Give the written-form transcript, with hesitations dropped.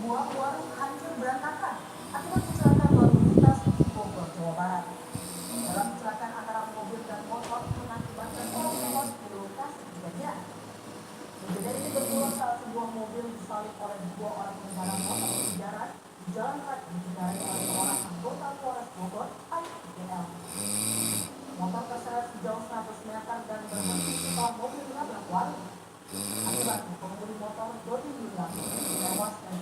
sebuah warung hancur berantakan akibat kecelakaan lalu lintas di Bogor, Jawa Barat. Dalam kecelakaan antara mobil dan motor mengakibatkan orang tewas di lokasi kejadian. Kejadian ini bermula saat sebuah mobil disalip oleh dua orang pengendara motor berjalan di jalan raya dikendarai oleh seorang anggota Polres Bogor, IPL. Motor terseret sejauh 100 meter dan berhenti setelah mobil menabrak warung. Akibatnya pengemudi motor Dodi Yulianto tewas dan